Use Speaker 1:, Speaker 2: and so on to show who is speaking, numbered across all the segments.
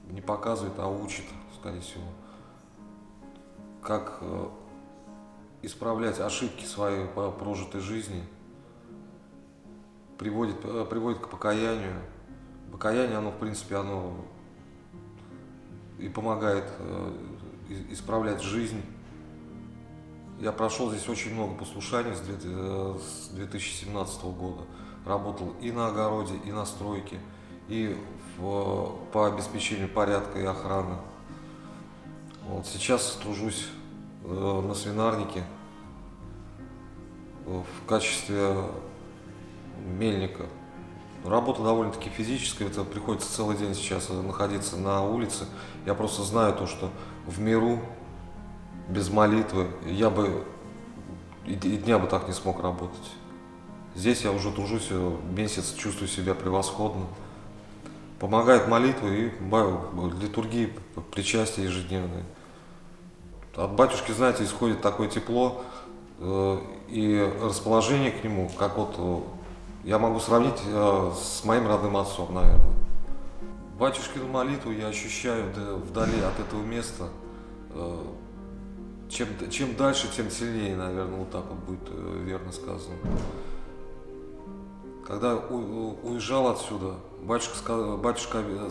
Speaker 1: не показывает, а учит, скорее всего, как исправлять ошибки своей прожитой жизни, приводит к покаянию. Покаяние, оно, в принципе, оно и помогает исправлять жизнь. Я прошел здесь очень много послушаний с 2017 года. Работал и на огороде, и на стройке, и по обеспечению порядка и охраны. Вот сейчас тружусь на свинарнике в качестве мельника. Работа довольно-таки физическая, это приходится целый день сейчас находиться на улице. Я просто знаю то, что в миру без молитвы я бы и дня бы так не смог работать. Здесь я уже тружусь месяц, чувствую себя превосходно. Помогает молитва и литургии, причастия ежедневные. От батюшки, знаете, исходит такое тепло и расположение к нему, как вот я могу сравнить с моим родным отцом, наверное. Батюшкину молитву я ощущаю вдали от этого места. Чем дальше, тем сильнее, наверное, вот так вот будет верно сказано. Когда уезжал отсюда, батюшка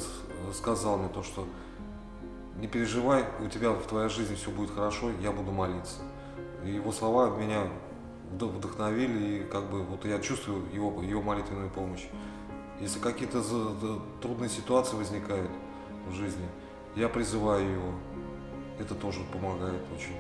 Speaker 1: сказал мне то, что не переживай, у тебя в твоей жизни все будет хорошо, я буду молиться. И его слова меня вдохновили, и как бы вот я чувствую его молитвенную помощь. Если какие-то трудные ситуации возникают в жизни, я призываю его. Это тоже помогает очень.